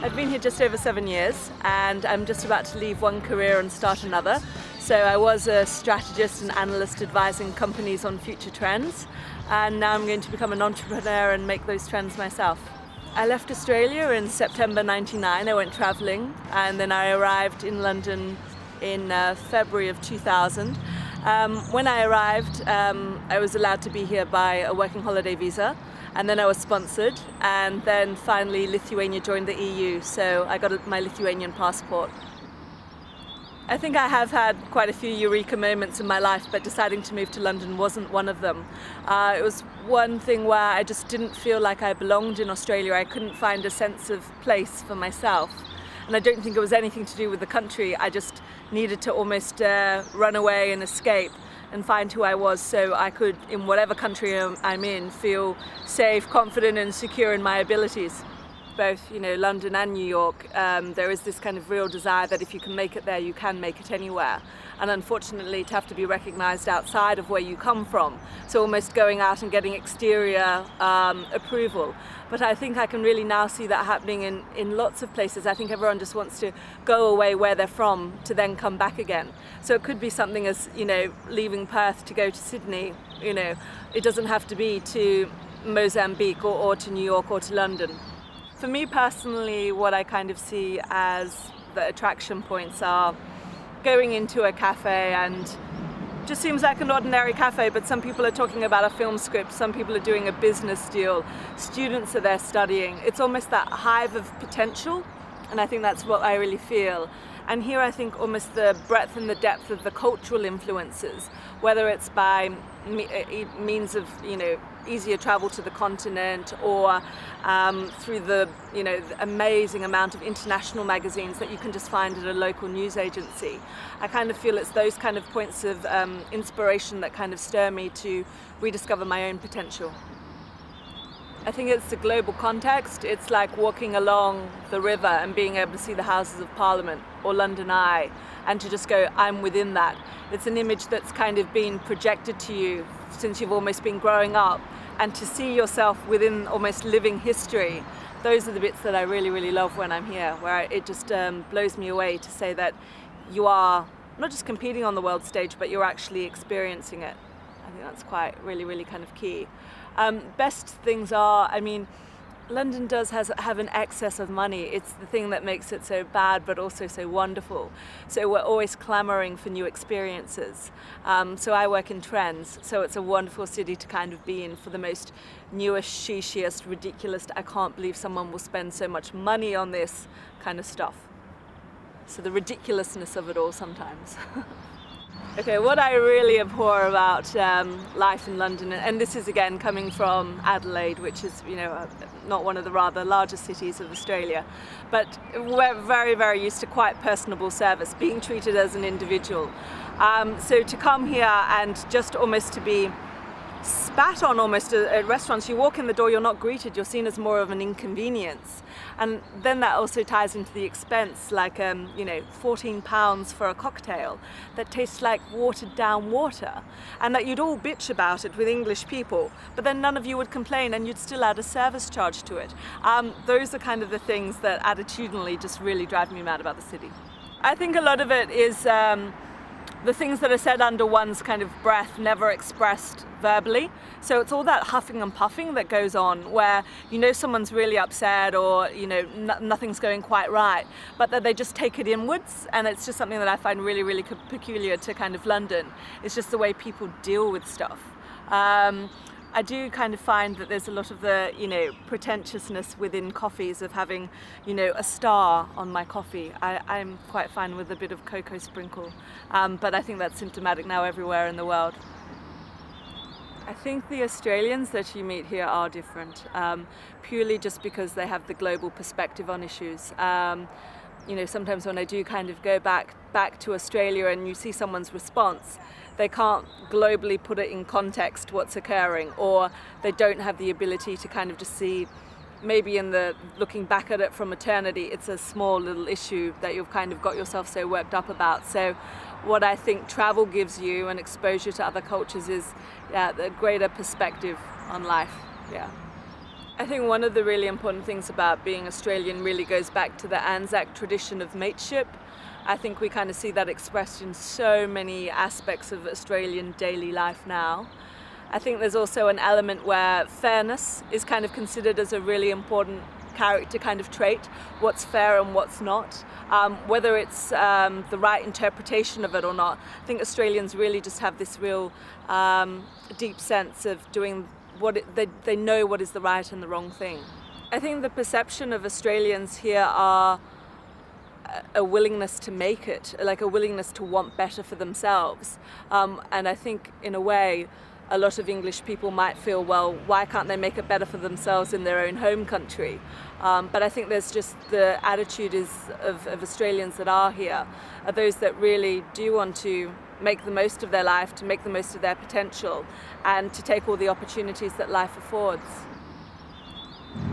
I've been here just over 7 years, and I'm just about to leave one career and start another. So I was a strategist and analyst advising companies on future trends, and now I'm going to become an entrepreneur and make those trends myself. I left Australia in September '99. I went travelling, and then I arrived in London in February of 2000. When I arrived, I was allowed to be here by a working holiday visa, and then I was sponsored, and then finally Lithuania joined the EU, so I got my Lithuanian passport. I think I have had quite a few eureka moments in my life, but deciding to move to London wasn't one of them. It was one thing where I just didn't feel like I belonged in Australia. I couldn't find a sense of place for myself. And I don't think it was anything to do with the country. I just needed to almost run away and escape and find who I was, so I could, in whatever country I'm in, feel safe, confident and secure in my abilities. Both, London and New York, there is this kind of real desire that if you can make it there, you can make it anywhere. And unfortunately, to have to be recognised outside of where you come from. So almost going out and getting exterior approval. But I think I can really now see that happening in lots of places. I think everyone just wants to go away where they're from to then come back again. So it could be something as, leaving Perth to go to Sydney. It doesn't have to be to Mozambique or to New York or to London. For me personally, what I kind of see as the attraction points are going into a cafe and just seems like an ordinary cafe, but some people are talking about a film script, some people are doing a business deal, students are there studying. It's almost that hive of potential, and I think that's what I really feel. And here I think almost the breadth and the depth of the cultural influences, whether it's by means of, easier travel to the continent or through the, the amazing amount of international magazines that you can just find at a local news agency. I kind of feel it's those kind of points of inspiration that kind of stir me to rediscover my own potential. I think it's the global context. It's like walking along the river and being able to see the Houses of Parliament or London Eye and to just go, I'm within that. It's an image that's kind of been projected to you since you've almost been growing up, and to see yourself within almost living history. Those are the bits that I really, really love when I'm here, where it just blows me away to say that you are not just competing on the world stage, but you're actually experiencing it. I think that's quite really, really kind of key. Best things are, London does have an excess of money. It's the thing that makes it so bad, but also so wonderful. So we're always clamoring for new experiences. So I work in trends, so it's a wonderful city to kind of be in for the most newest, sheeshiest, ridiculous, I can't believe someone will spend so much money on this kind of stuff. So the ridiculousness of it all sometimes. Okay, what I really abhor about life in London, and this is again coming from Adelaide, which is, not one of the rather larger cities of Australia, but we're very, very used to quite personable service, being treated as an individual. So to come here and just almost to be spat on almost at restaurants, you walk in the door, you're not greeted, you're seen as more of an inconvenience. And then that also ties into the expense, like, £14 for a cocktail that tastes like watered down water, and that you'd all bitch about it with English people, but then none of you would complain and you'd still add a service charge to it. Those are kind of the things that attitudinally just really drive me mad about the city. I think a lot of it is the things that are said under one's kind of breath, never expressed verbally. So it's all that huffing and puffing that goes on where someone's really upset or nothing's going quite right, but that they just take it inwards. And it's just something that I find really, really peculiar to kind of London. It's just the way people deal with stuff. I do kind of find that there's a lot of the, pretentiousness within coffees of having, a star on my coffee. I'm quite fine with a bit of cocoa sprinkle, but I think that's symptomatic now everywhere in the world. I think the Australians that you meet here are different, purely just because they have the global perspective on issues. Sometimes when I do kind of go back to Australia and you see someone's response, they can't globally put it in context what's occurring, or they don't have the ability to kind of just see, maybe looking back at it from eternity, it's a small little issue that you've kind of got yourself so worked up about. So what I think travel gives you and exposure to other cultures is the greater perspective on life. I think one of the really important things about being Australian really goes back to the Anzac tradition of mateship. I think we kind of see that expressed in so many aspects of Australian daily life now. I think there's also an element where fairness is kind of considered as a really important character kind of trait, what's fair and what's not, whether it's the right interpretation of it or not. I think Australians really just have this real deep sense of doing they know what is the right and the wrong thing. I think the perception of Australians here are a willingness to make it, like a willingness to want better for themselves. And I think in a way, a lot of English people might feel, well, why can't they make it better for themselves in their own home country? But I think there's just the attitude of Australians that are here, are those that really do want to make the most of their life, to make the most of their potential, and to take all the opportunities that life affords.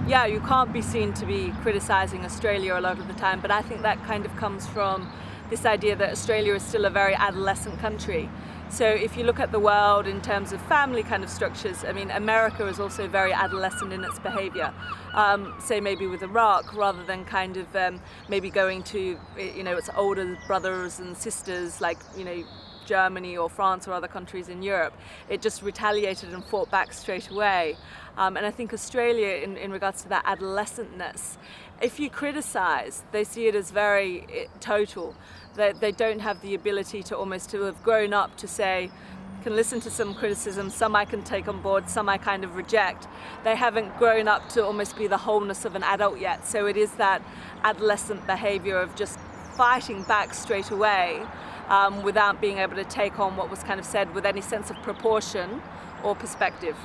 Yeah, you can't be seen to be criticising Australia a lot of the time, but I think that kind of comes from this idea that Australia is still a very adolescent country. So if you look at the world in terms of family kind of structures, I mean, America is also very adolescent in its behaviour. Say maybe with Iraq, rather than kind of maybe going to, its older brothers and sisters like, Germany or France or other countries in Europe. It just retaliated and fought back straight away. And I think Australia, in regards to that adolescentness, if you criticise, they see it as very total. They don't have the ability to have grown up to say, can listen to some criticism, some I can take on board, some I kind of reject. They haven't grown up to almost be the wholeness of an adult yet. So it is that adolescent behaviour of just fighting back straight away without being able to take on what was kind of said with any sense of proportion or perspective.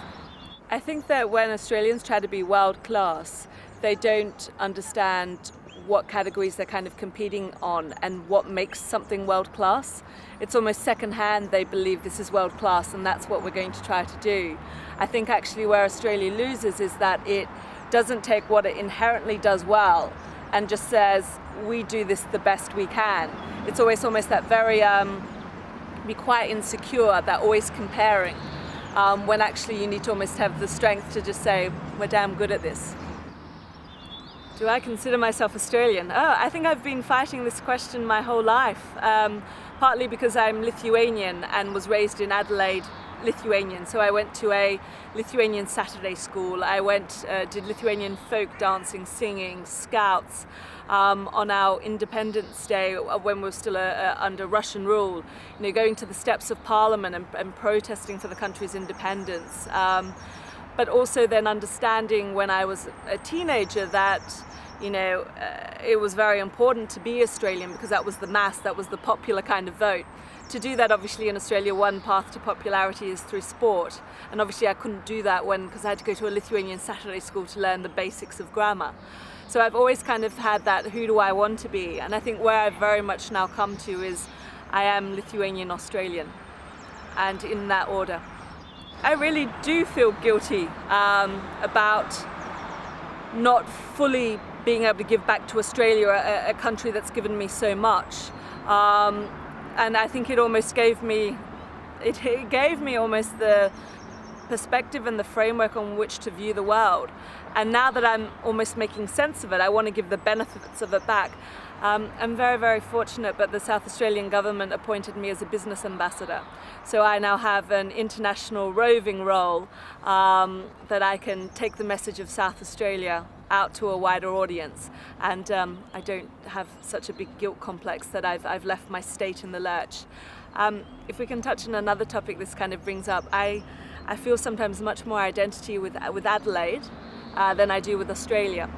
I think that when Australians try to be world class, they don't understand what categories they're kind of competing on and what makes something world class. It's almost second-hand. They believe this is world class and that's what we're going to try to do. I think actually where Australia loses is that it doesn't take what it inherently does well and just says, we do this the best we can. It's always almost that very, be quite insecure, that always comparing, when actually you need to almost have the strength to just say, we're damn good at this. Do I consider myself Australian? Oh, I think I've been fighting this question my whole life, partly because I'm Lithuanian and was raised in Adelaide, Lithuanian. So I went to a Lithuanian Saturday school. I did Lithuanian folk dancing, singing, scouts on our Independence Day when we were still under Russian rule. Going to the steps of Parliament and protesting for the country's independence. But also then understanding when I was a teenager that it was very important to be Australian because that was the mass, that was the popular kind of vote. To do that, obviously, in Australia, one path to popularity is through sport. And obviously I couldn't do that because I had to go to a Lithuanian Saturday school to learn the basics of grammar. So I've always kind of had that, who do I want to be? And I think where I've very much now come to is I am Lithuanian Australian, and in that order. I really do feel guilty about not fully being able to give back to Australia, a country that's given me so much. And I think it almost gave me almost the perspective and the framework on which to view the world. And now that I'm almost making sense of it, I want to give the benefits of it back. I'm very, very fortunate, but the South Australian government appointed me as a business ambassador. So I now have an international roving role that I can take the message of South Australia out to a wider audience. And I don't have such a big guilt complex that I've left my state in the lurch. If we can touch on another topic this kind of brings up, I feel sometimes much more identity with Adelaide than I do with Australia.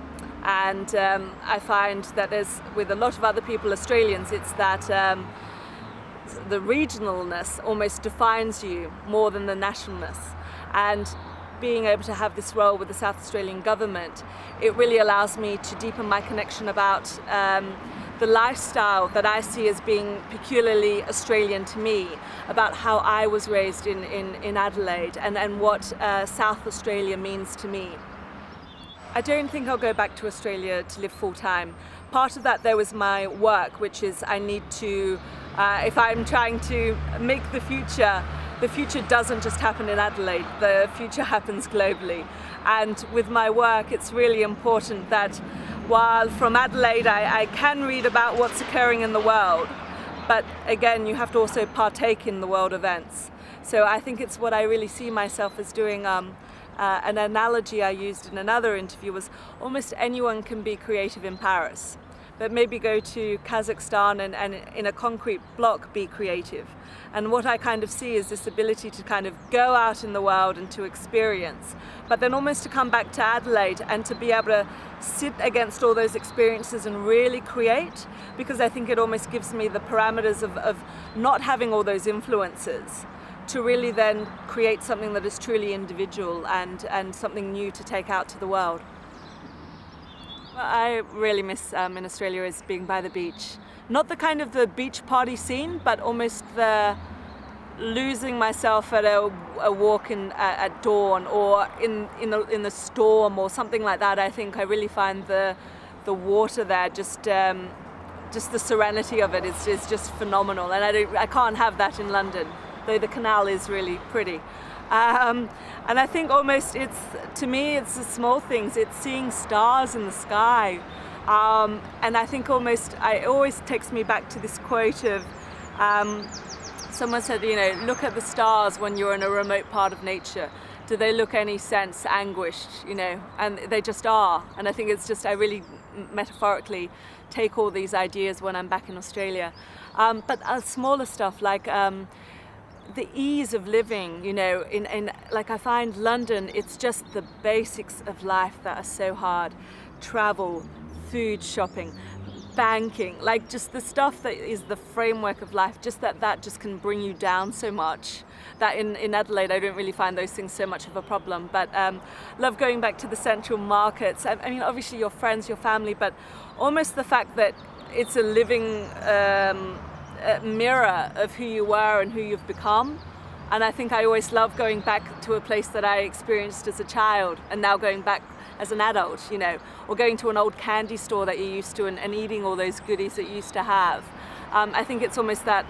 And I find that with a lot of other people, Australians, it's that the regionalness almost defines you more than the nationalness. And being able to have this role with the South Australian government, it really allows me to deepen my connection about the lifestyle that I see as being peculiarly Australian to me, about how I was raised in Adelaide and what South Australia means to me. I don't think I'll go back to Australia to live full time. Part of that though is my work, which is I need to, if I'm trying to make the future doesn't just happen in Adelaide, the future happens globally. And with my work, it's really important that while from Adelaide I can read about what's occurring in the world, but again, you have to also partake in the world events. So I think it's what I really see myself as doing. An analogy I used in another interview was almost anyone can be creative in Paris, but maybe go to Kazakhstan and in a concrete block be creative. And what I kind of see is this ability to kind of go out in the world and to experience, but then almost to come back to Adelaide and to be able to sit against all those experiences and really create, because I think it almost gives me the parameters of not having all those influences, to really then create something that is truly individual and something new to take out to the world. What I really miss in Australia is being by the beach. Not the kind of the beach party scene, but almost the losing myself at a walk at dawn or in the storm or something like that. I think I really find the water there just the serenity of it is just phenomenal, and I can't have that in London, though the canal is really pretty. And I think almost to me it's the small things. It's seeing stars in the sky. And I think it always takes me back to this quote of someone said, look at the stars when you're in a remote part of nature. Do they look any sense anguished, and they just are. And I think it's just, I really metaphorically take all these ideas when I'm back in Australia. But smaller stuff like the ease of living, in like I find London, it's just the basics of life that are so hard. Travel, food, shopping, banking, like just the stuff that is the framework of life, just that just can bring you down so much. That in Adelaide, I don't really find those things so much of a problem, but love going back to the central markets. I mean, obviously your friends, your family, but almost the fact that it's a living mirror of who you were and who you've become. And I think I always love going back to a place that I experienced as a child and now going back as an adult, or going to an old candy store that you used to and eating all those goodies that you used to have. I think it's almost that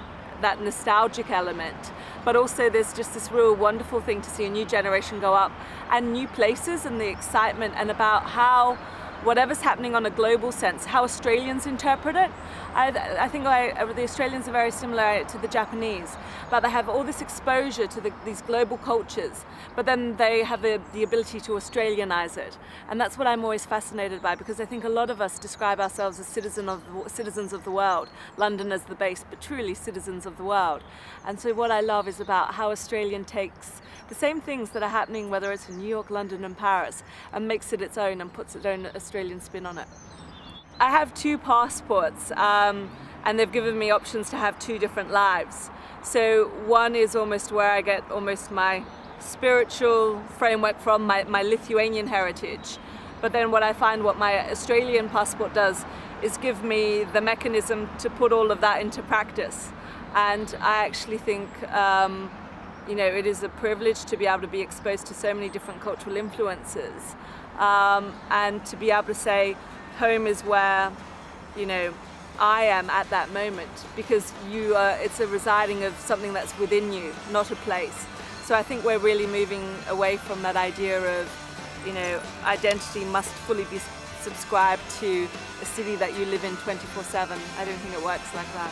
nostalgic element, but also there's just this real wonderful thing to see a new generation go up and new places and the excitement and about how whatever's happening on a global sense, how Australians interpret it. I think the Australians are very similar to the Japanese, but they have all this exposure to these global cultures, but then they have the ability to Australianize it. And that's what I'm always fascinated by, because I think a lot of us describe ourselves as citizens of the world, London as the base, but truly citizens of the world. And so what I love is about how Australian takes the same things that are happening, whether it's in New York, London and Paris, and makes it its own and puts its own Australian spin on it. I have 2 passports, and they've given me options to have 2 different lives. So one is almost where I get almost my spiritual framework from, my Lithuanian heritage. But then what I find what my Australian passport does is give me the mechanism to put all of that into practice. And I actually think it is a privilege to be able to be exposed to so many different cultural influences, and to be able to say home is where I am at that moment, because it's a residing of something that's within you, not a place. So I think we're really moving away from that idea of identity must fully be subscribed to a city that you live in 24/7. I don't think it works like that.